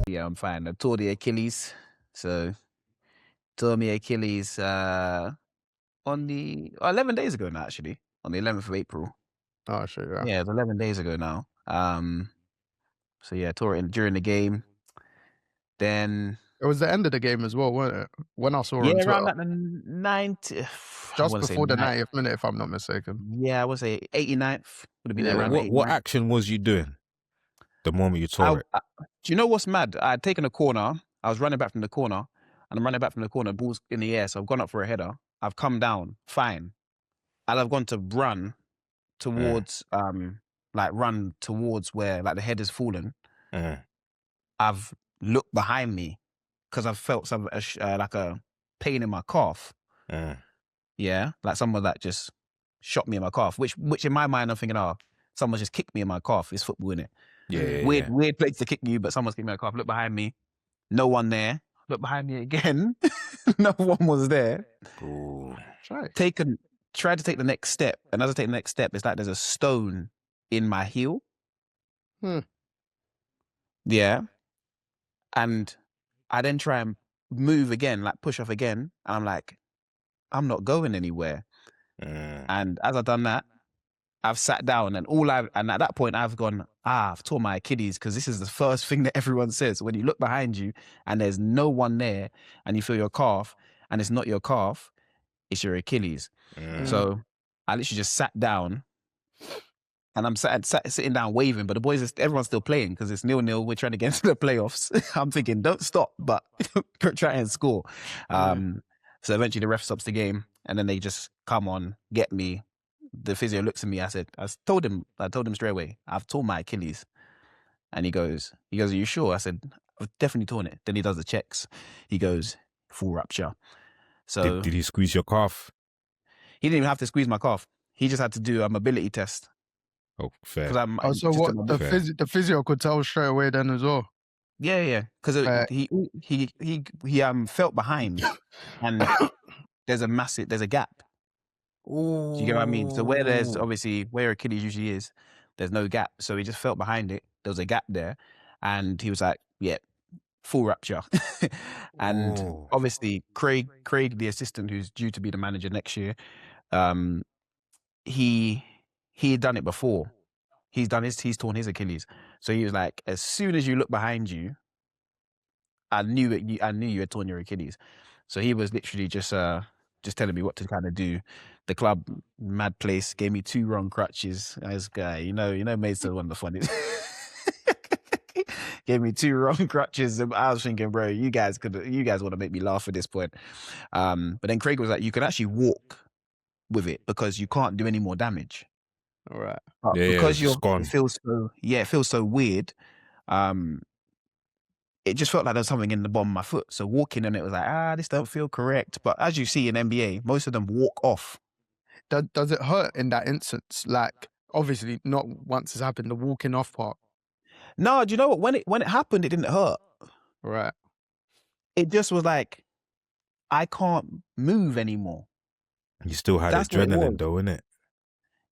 Yeah, I'm fine. I tore the Achilles. So, tore me Achilles on the 11 days ago now, actually, on the 11th of April. Oh, shit, yeah. Yeah, it's 11 days ago now. So yeah, tore it during the game. Then it was the end of the game as well, wasn't it? When I saw on Twitter, around like the 90th, just before the 90th minute, if I'm not mistaken. Yeah, I would say 89th would have been around. What action was you doing the moment you tore it? Do you know what's mad? I had taken a corner. I was running back from the corner, and I'm running back from the corner. Ball's in the air, so I've gone up for a header. I've come down, fine, and I've gone to run towards, run towards where like the head has fallen. I've looked behind me because I've felt like a pain in my calf. Yeah, like someone that just shot me in my calf. Which in my mind I'm thinking, someone just kicked me in my calf. It's football, innit? Yeah. Weird place to kick you, but someone's kicked me in my calf. Look behind me, no one there. Look behind me again, no one was there. Ooh. Tried to take the next step, and as I take the next step, it's like there's a stone in my heel. Yeah. And I then try and move again, like push off again. And I'm like, I'm not going anywhere. And as I've done that, I've sat down and at that point I've gone, I've torn my Achilles, because this is the first thing that everyone says. When you look behind you and there's no one there and you feel your calf and it's not your calf, it's your Achilles. So I literally just sat down and I'm sitting down waving, but the boys, everyone's still playing because it's 0-0. We're trying to get into the playoffs. I'm thinking, don't stop, but try and score. So eventually the ref stops the game, and then they just come on, get me. The physio looks at me. I told him straight away, I've torn my Achilles. And he goes, are you sure? I said, I've definitely torn it. Then he does the checks. He goes, full rupture. So did he squeeze your calf? He didn't even have to squeeze my calf. He just had to do a mobility test. Oh, fair. So what the physio could tell straight away then as well. Yeah. Because he felt behind, and there's a gap. Ooh. Do you get what I mean? So where Achilles usually is, there's no gap. So he just felt behind it. There was a gap there, and he was like, "Yeah, full rupture." And obviously, Craig, the assistant, who's due to be the manager next year, he had done it before. He's torn his Achilles. So he was like, as soon as you look behind you, I knew you had torn your Achilles. So he was literally just telling me what to kind of do. The club, mad place, gave me 2 wrong crutches. This guy, you know, Maidstone, one of the funniest. Gave me 2 wrong crutches. And I was thinking, bro, you guys want to make me laugh at this point. But then Craig was like, you can actually walk with it because you can't do any more damage. All right. Because it feels so weird. It just felt like there was something in the bottom of my foot. So walking and it was like, this don't feel correct. But as you see in NBA, most of them walk off. Does it hurt in that instance? Like, obviously not once it's happened, the walking off part. No, do you know what? When it happened, it didn't hurt. Right. It just was like, I can't move anymore. You still had adrenaline though, innit?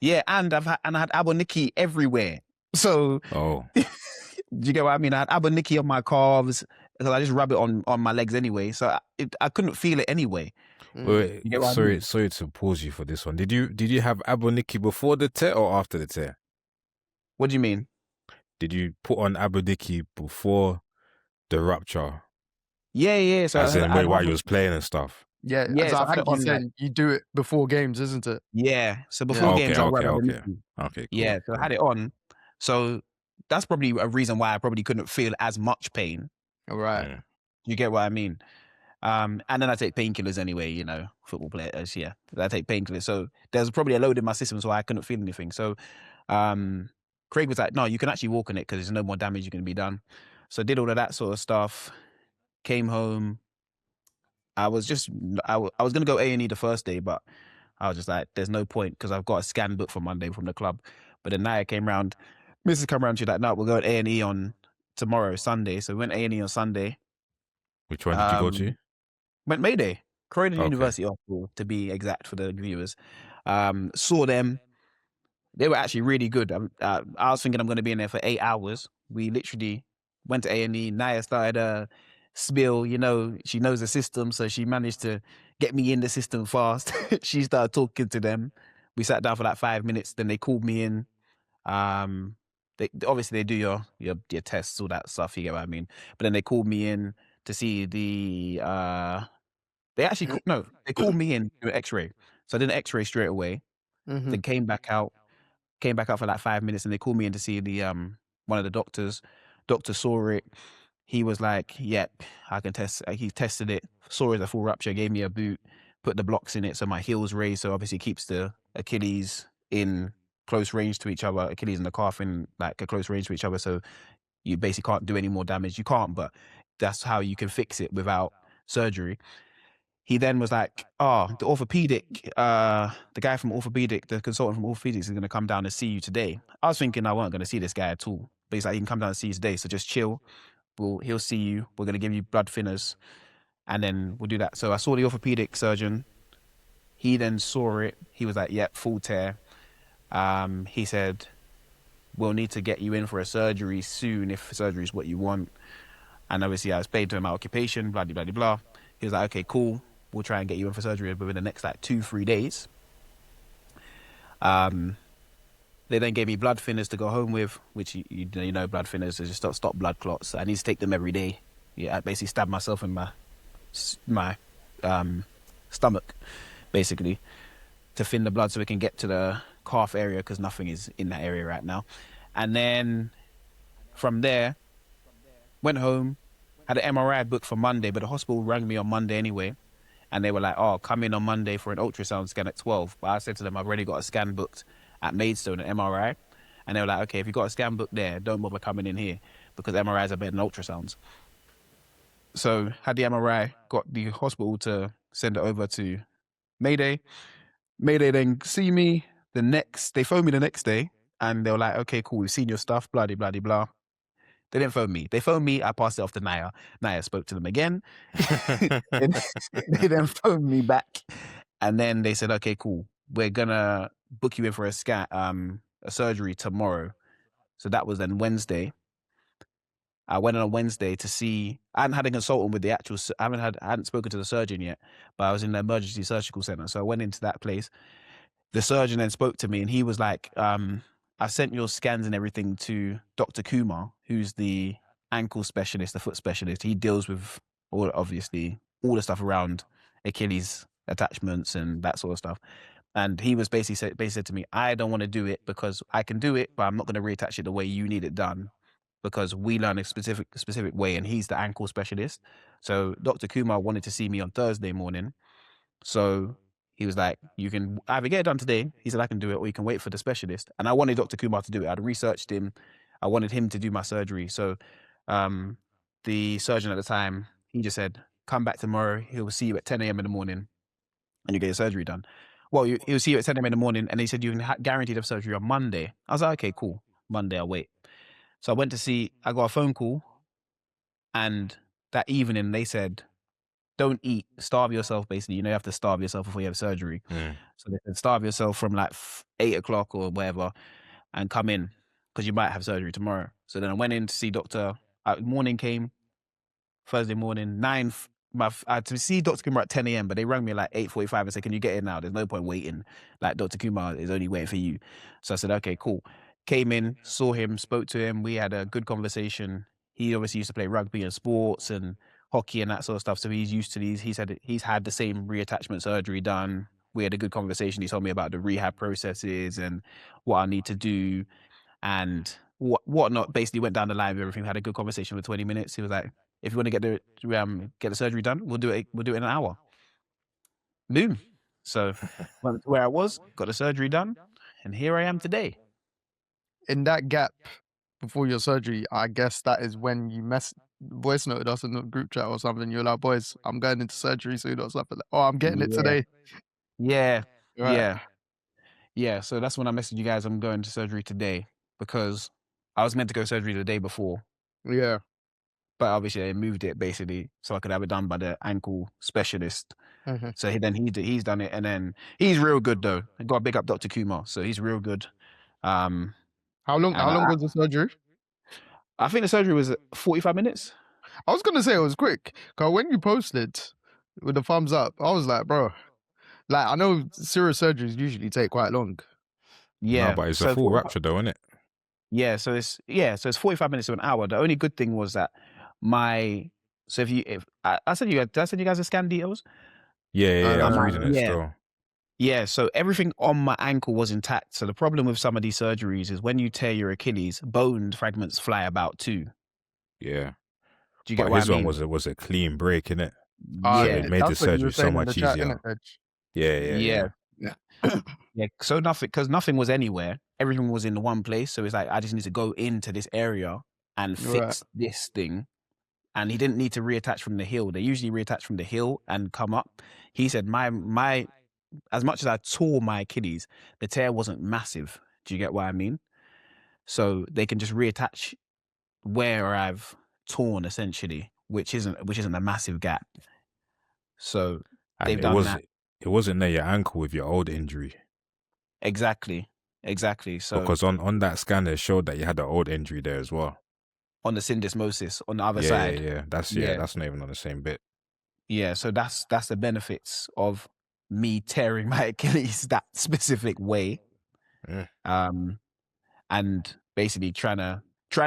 Yeah, and I had aboniki everywhere. So, do you get what I mean? I had aboniki on my calves because I just rub it on my legs anyway. So I couldn't feel it anyway. Wait, sorry to pause you for this one. Did you have aboniki before the tear or after the tear? What do you mean? Did you put on aboniki before the rupture? Yeah. So as in while you was playing and stuff. Yeah. So I think you said you do it before games, isn't it? Yeah. So before games, I wear Okay. Cool. Yeah. So I had it on. So that's probably a reason why I probably couldn't feel as much pain. All right. Yeah. You get what I mean? And then I take painkillers anyway, you know, football players, yeah. I take painkillers. So there's probably a load in my system, so I couldn't feel anything. So Craig was like, no, you can actually walk on it because there's no more damage going to be done. So I did all of that sort of stuff, came home. I was going to go A&E the first day, but I was just like, there's no point because I've got a scan book for Monday from the club. But then Naya came round, Mrs. come round, she's like, no, we'll go at A&E on tomorrow, Sunday. So we went A&E on Sunday. Which one did you go to? Went Mayday, Croydon University Hospital, to be exact for the viewers. Saw them. they were actually really good. I was thinking I'm going to be in there for 8 hours. We literally went to A&E. Naya started a spiel, you know, she knows the system, so she managed to get me in the system fast. She started talking to them. We sat down for like 5 minutes. Then they called me in. They obviously they do your tests, all that stuff. You get what I mean? But then they called me in to see the. They actually no, they called me in to do an X-ray. So I did an X-ray straight away. Then came back out for like 5 minutes, and they called me in to see the one of the doctors. Doctor saw it. He was like, "Yep, I can test." He tested it, saw it as a full rupture, gave me a boot, put the blocks in it, so my heel's raised, so obviously keeps the Achilles in close range to each other. Achilles and the calf in like a close range to each other, so you basically can't do any more damage. You can't, but that's how you can fix it without surgery. He then was like, "Oh, the orthopedic, the guy from orthopedic, the consultant from orthopedics is going to come down to see you today." I was thinking I wasn't going to see this guy at all, but he's like, "He can come down and see you today, so just chill. He'll see you. We're going to give you blood thinners, and then we'll do that." So I saw the orthopedic surgeon. He then saw it. He was like, "Yep, full tear." He said, "We'll need to get you in for a surgery soon if surgery is what you want." And obviously I explained to him my occupation, blah, blah, blah, blah. He was like, "Okay, cool. We'll try and get you in for surgery within the next like 2-3 days." They then gave me blood thinners to go home with, which you know blood thinners is just stop blood clots. I need to take them every day. Yeah, I basically stabbed myself in my stomach, basically, to thin the blood so we can get to the calf area because nothing is in that area right now. And then from there, went home, had an MRI booked for Monday, but the hospital rang me on Monday anyway. And they were like, "Oh, come in on Monday for an ultrasound scan at 12. But I said to them, "I've already got a scan booked at Maidstone, an MRI." And they were like, "Okay, if you've got a scan booked there, don't bother coming in here because MRIs are better than ultrasounds." So had the MRI, got the hospital to send it over to Mayday. Mayday then see me they phoned me the next day and they were like, "Okay, cool, we've seen your stuff, blah, blah, blah, blah." They didn't phone me. They phoned me. I passed it off to Naya. Naya spoke to them again. They then phoned me back. And then they said, "Okay, cool. We're going to book you in for a surgery tomorrow." So that was then Wednesday. I went on a Wednesday to see, I hadn't had a consultant with the actual, I hadn't spoken to the surgeon yet, but I was in the emergency surgical center. So I went into that place. The surgeon then spoke to me and he was like, "I sent your scans and everything to Dr. Kumar, who's the ankle specialist, the foot specialist. He deals with all the stuff around Achilles attachments and that sort of stuff." And he was basically said to me, "I don't want to do it because I can do it, but I'm not going to reattach it the way you need it done because we learn a specific way, and he's the ankle specialist." So Dr. Kumar wanted to see me on Thursday morning. So he was like, "You can either get it done today," he said, "I can do it, or you can wait for the specialist." And I wanted Dr. Kumar to do it. I'd researched him. I wanted him to do my surgery. So the surgeon at the time, he just said, "Come back tomorrow. He'll see you at 10 a.m. in the morning and you get your surgery done." Well, he'll see you at 10 a.m. in the morning. And he said, "You can guaranteed have surgery on Monday." I was like, "Okay, cool. Monday, I'll wait." So I went to see, I got a phone call. And that evening they said, "Don't eat, starve yourself," basically. You have to starve yourself before you have surgery. So they said, "Starve yourself from like 8 o'clock or whatever and come in because you might have surgery tomorrow." So then I went in to see doctor. Morning came, Thursday morning, 9. I had to see Dr. Kumar at 10 a.m., but they rang me at like 8:45 and said, "Can you get in now? There's no point waiting. Like Dr. Kumar is only waiting for you." So I said, "Okay, cool." Came in, saw him, spoke to him. We had a good conversation. He obviously used to play rugby and sports and hockey and that sort of stuff. So he's used to these. He said he's had the same reattachment surgery done. We had a good conversation. He told me about the rehab processes and what I need to do and whatnot. Basically went down the line of everything. We had a good conversation for 20 minutes. He was like, "If you want to get the surgery done, we'll do it in an hour." Boom. So went to where I was, got the surgery done, and here I am today. In that gap before your surgery, I guess that is when you voice noted us in the group chat or something. You're like, "Boys, I'm going into surgery soon," or something. Like, "Oh, I'm getting it today." Yeah. Right. Yeah. So that's when I messaged you guys, "I'm going to surgery today," because I was meant to go surgery the day before. Yeah. But obviously they moved it basically so I could have it done by the ankle specialist. So he's done it, and then he's real good though. I got to big up Dr. Kumar, so he's real good. Um, How long? and How long was the surgery? I think the surgery was 45 minutes. I was gonna say it was quick. Cause when you posted with the thumbs up, I was like, bro, like I know serious surgeries usually take quite long. Yeah, No, but it's a so full 45 rupture though, isn't it? yeah, so it's 45 minutes to an hour. The only good thing was that if I sent you did I send you guys the scan details? Yeah, I was Uh, reading it still. Yeah, so everything on my ankle was intact. So the problem with some of these surgeries is when you tear your Achilles, bone fragments fly about too. Yeah. Do you get But what I his one mean? was a clean break, innit? So Yeah, it made the that's what you were surgery so saying in the much chat, easier. innit, Edge? yeah, Yeah. yeah. So because nothing was anywhere, everything was in the one place. So it's like I just need to go into this area and Right. fix this thing. And he didn't need to reattach from the heel. They usually reattach from the heel and come up. He said my as much as I tore my Achilles, the tear wasn't massive. Do you get what I mean? So they can just reattach where I've torn essentially, which isn't a massive gap. So And they've done that. it wasn't near your ankle with your old injury. Exactly. So Because on that scan it showed that you had an old injury there as well. on the syndesmosis on the other Yeah, side. That's not even on the same bit. Yeah, so that's the benefits of me tearing my Achilles that specific way. Yeah. And basically try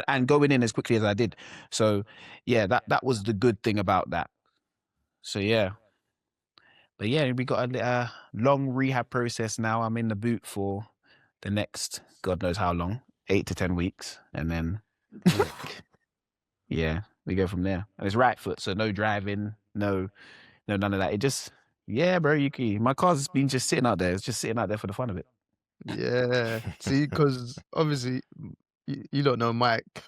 and going in as quickly as I did. So yeah, that was the good thing about that. So yeah. But yeah, we got a long rehab process now. I'm in the boot for the next God knows how long, 8 to 10 weeks. And then yeah, we go from there. And it's right foot, so no driving, no none of that. It just bro, my car's been just sitting out there. It's just sitting out there for the fun of it. Yeah. See, because obviously you don't know Mike.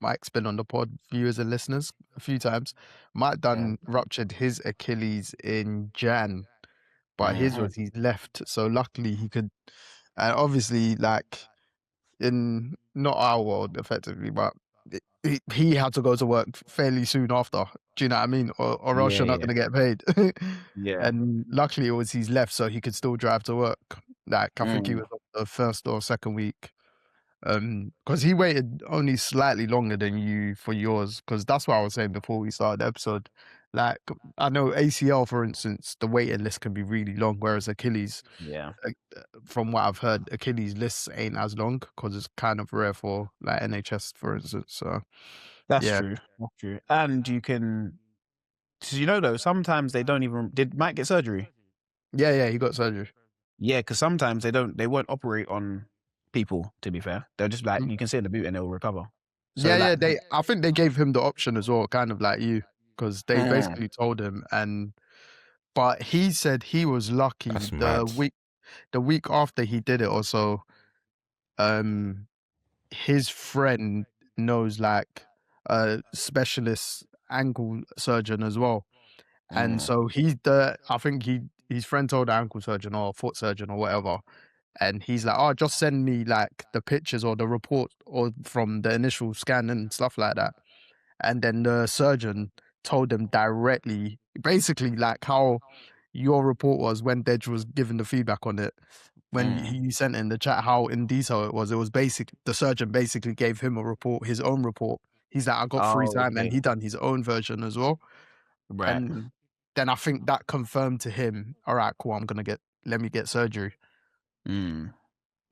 Mike's been on the pod, viewers and listeners, a few times. Mike ruptured his Achilles in Jan, but his was he's left. So luckily he could, and obviously like in not our world effectively, but he had to go to work fairly soon after. Do you know what I mean? Or else you're not going to get paid. Yeah. And luckily it was he's left, so he could still drive to work. Like I think he was on the first or second week. Because he waited only slightly longer than you for yours, because that's what I was saying before we started the episode. Like I know ACL, for instance, the waiting list can be really long, whereas Achilles, from what I've heard, Achilles lists ain't as long because it's kind of rare for like NHS, for instance. So That's true. And you can, so though, sometimes they don't even. Did Mike get surgery? Yeah, he got surgery. Yeah, because sometimes they won't operate on people. To be fair, they'll just like you can sit in the boot and it will recover. So I think they gave him the option as well, kind of like you, because they basically told him, but he said he was lucky. That's The week after he did it, also, his friend knows like a specialist ankle surgeon as well, and so I think his friend told the ankle surgeon or foot surgeon or whatever. And he's like, oh, just send me like the pictures or the report or from the initial scan and stuff like that. And then the surgeon told him directly, basically like how your report was when Deji was giving the feedback on it. When he sent in the chat how in detail it was the surgeon basically gave him a report, his own report. He's like, I got free time, and he done his own version as well. Right. And then I think that confirmed to him, all right, cool, let me get surgery. And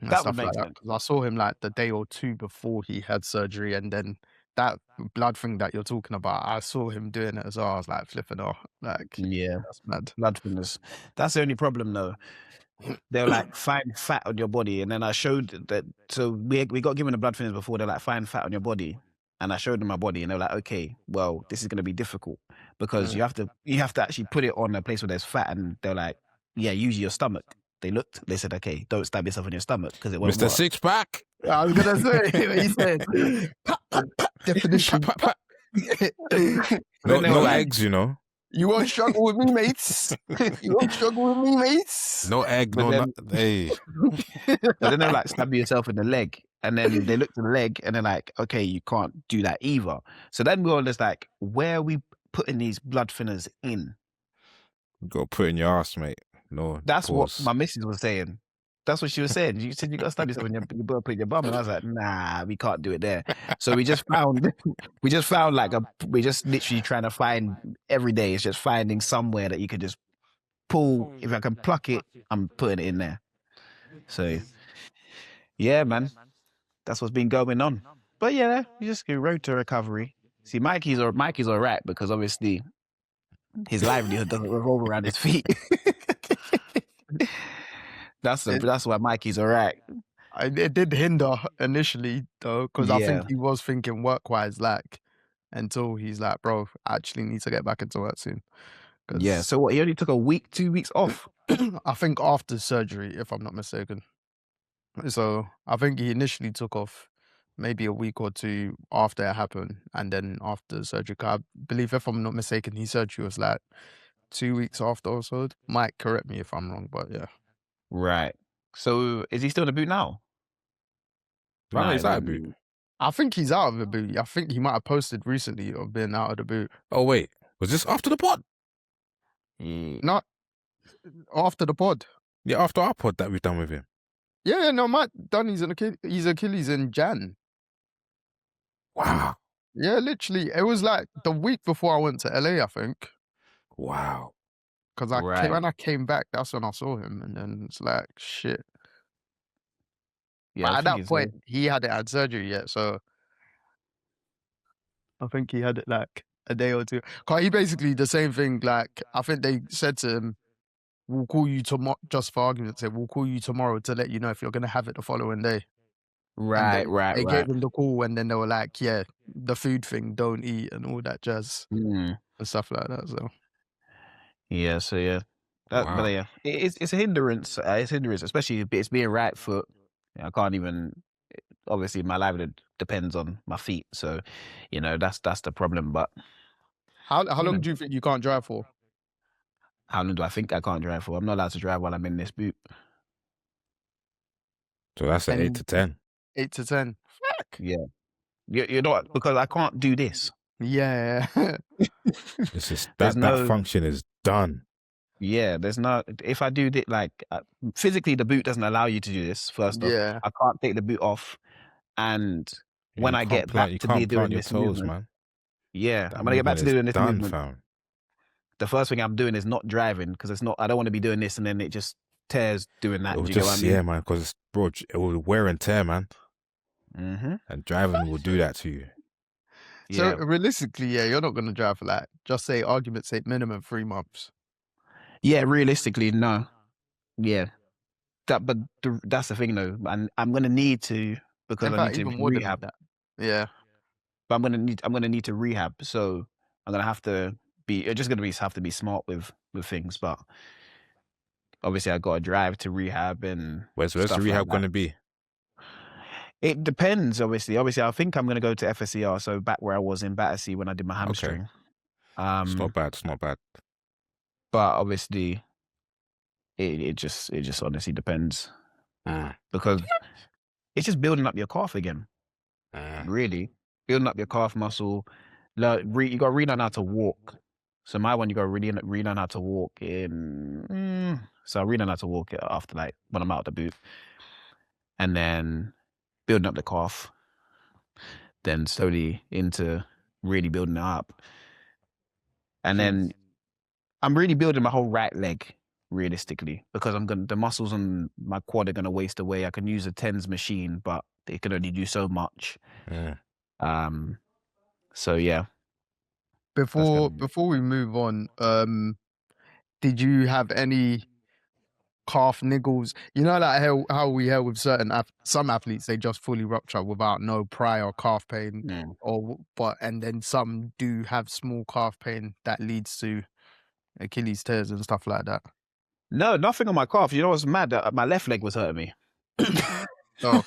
that would make sense. Because I saw him like the day or two before he had surgery, and then that blood thing that you're talking about, I saw him doing it as well. I was like flipping off, like that's mad. Blood thinners. That's the only problem though. They'll like find fat on your body, and then I showed that. So we got given the blood thinners before. They're like find fat on your body, and I showed them my body, and they're like, okay, well, this is going to be difficult because you have to actually put it on a place where there's fat, and they're like, yeah, use your stomach. They looked, they said, okay, don't stab yourself in your stomach because it won't Mr. work. Six Pack. I was gonna say what he said. Definition. No eggs, You won't struggle with me, mates. You won't struggle with me, mates. No egg, hey. But then they're like, stab yourself in the leg. And then they looked at the leg and they're like, okay, you can't do that either. So then we were just like, where are we putting these blood thinners in? Go put in your ass, mate. No. That's what my missus was saying. That's what she was saying. You said you got to study something. You better put your bum. And I was like, nah, we can't do it there. So we just found we just literally trying to find every day. It's just finding somewhere that you could just pull. If I can pluck it, I'm putting it in there. So yeah, man, that's what's been going on. But yeah, you just go road to recovery. See, Mikey's all right because obviously his livelihood doesn't revolve around his feet. That's why Mikey's all right. It did hinder initially though, because I think he was thinking work-wise, like, until he's like, bro, I actually need to get back into work soon. Yeah. So what? He only took a week, 2 weeks off. I think after surgery, if I'm not mistaken. So I think he initially took off maybe a week or two after it happened, and then after the surgery, I believe, if I'm not mistaken, his surgery was like 2 weeks after or so. Might correct me if I'm wrong, but yeah. Right. So is he still in the boot now? No, he's out of the boot. I think he's out of the boot. I think he might have posted recently of being out of the boot. Oh wait, was this after the pod? Not after the pod. Yeah, after our pod that we've done with him. Yeah, no, Matt done his Achilles in Jan. Wow. Yeah, literally. It was like the week before I went to LA, I think. Wow. Because when I came back, that's when I saw him, and then it's like, shit. Yeah, but at that point, he hadn't had surgery yet, so I think he had it like a day or two. Cause he basically the same thing. Like, I think they said to him, "We'll call you tomorrow." Just for argument's sake, we'll call you tomorrow to let you know if you're gonna have it the following day. Right. They gave him the call, and then they were like, "Yeah, the food thing, don't eat, and all that jazz and stuff like that." So yeah, but yeah, it's a hindrance. It's a hindrance, especially if it's being right foot. I can't even. Obviously, my livelihood depends on my feet, so that's the problem. But how long do you think you can't drive for? How long do I think I can't drive for? I'm not allowed to drive while I'm in this boot. So that's an 8 to 10. 8 to 10. Fuck. Yeah. You're not, because I can't do this. Yeah. It's just that function is done. Yeah, there's no, if I do it, like, physically the boot doesn't allow you to do this, first off. Yeah. I can't take the boot off, and when I get back to be doing this movement, man. Yeah, I'm gonna get back to doing this movement. The first thing I'm doing is not driving, because it's not, I don't want to be doing this and then it just tears doing that. Do you know what I mean? Yeah, man, because bro, it will wear and tear, man. Mm-hmm. And driving will do that to you. So realistically, yeah, you're not going to drive for that. Just say, argument's sake, minimum 3 months. Yeah, realistically, no. Yeah. But that's the thing, though. And I'm going to need to, because I need to rehab. That. Yeah. But I'm going to need to rehab. So I'm going to have to have to be smart with things. But obviously I got to drive to rehab and where's the rehab going to be? It depends, obviously. I think I'm going to go to FSER, so back where I was in Battersea when I did my hamstring. Okay. It's not bad. But obviously, it just honestly depends. Because it's just building up your calf again. Really. Building up your calf muscle. You got to relearn how to walk. So my one, you got to relearn how to walk in... So I relearn how to walk after, like, when I'm out of the boot. And then building up the calf, then slowly into really building it up. And then I'm really building my whole right leg, realistically, because the muscles on my quad are going to waste away. I can use a TENS machine, but it can only do so much. Yeah. So yeah. Before we move on, did you have any calf niggles? You know, like how we hear with some athletes, they just fully rupture without no prior calf pain, and then some do have small calf pain that leads to Achilles tears and stuff like that. No, nothing on my calf. You know what's mad? My left leg was hurting me. Oh,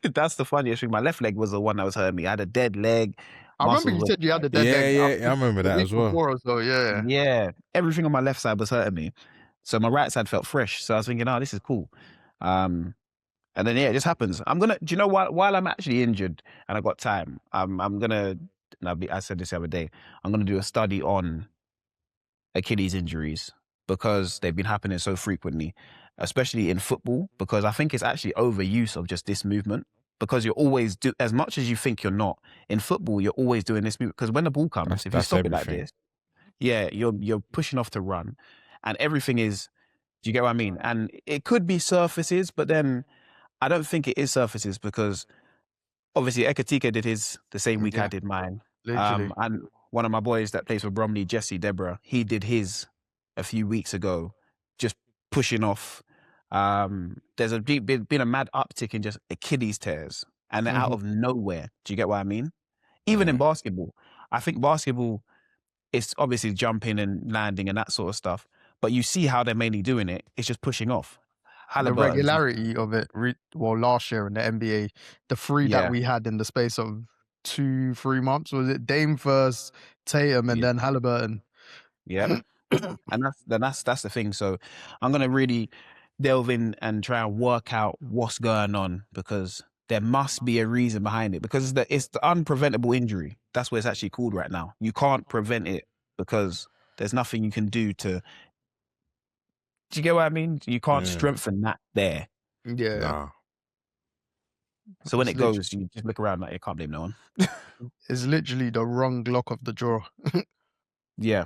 that's the funniest thing. My left leg was the one that was hurting me. I had a dead leg. I remember you said you had a dead leg. Yeah, I remember that as well. Or so, yeah. Yeah, everything on my left side was hurting me. So my right side felt fresh. So I was thinking, this is cool. And then, it just happens. Do you know, while I'm actually injured and I got time, I'm going to, I said this the other day, I'm going to do a study on Achilles injuries because they've been happening so frequently. especially in football, because I think it's actually overuse of just this movement. Because you're always as much as you think you're not in football, you're always doing this movement. Because when the ball comes, if you That's stop it like everything. this, yeah, you're pushing off to run, and everything is. Do you get what I mean? And it could be surfaces, but then I don't think it is surfaces because obviously Ekatike did his the same week I did mine. Literally. And one of my boys that plays for Bromley, Jesse Deborah, he did his a few weeks ago, just pushing off. There's been a mad uptick in just Achilles tears, and they're out of nowhere. Do you get what I mean? Even in basketball, I think basketball is obviously jumping and landing and that sort of stuff, but you see how they're mainly doing it. It's just pushing off. The Halliburton's, regularity of it, last year in the NBA, the three that we had in the space of 2-3 months, was it Dame first, Tatum, and then Halliburton? Yeah. And that's the thing. So I'm gonna really delve in and try and work out what's going on, because there must be a reason behind it, because it's the unpreventable injury. That's what it's actually called right now. You can't prevent it because there's nothing you can do to. Do you get what I mean? You can't strengthen that there. Yeah. Nah. So when it goes, you just look around like you can't blame no one. It's literally the wrong lock of the draw. Yeah.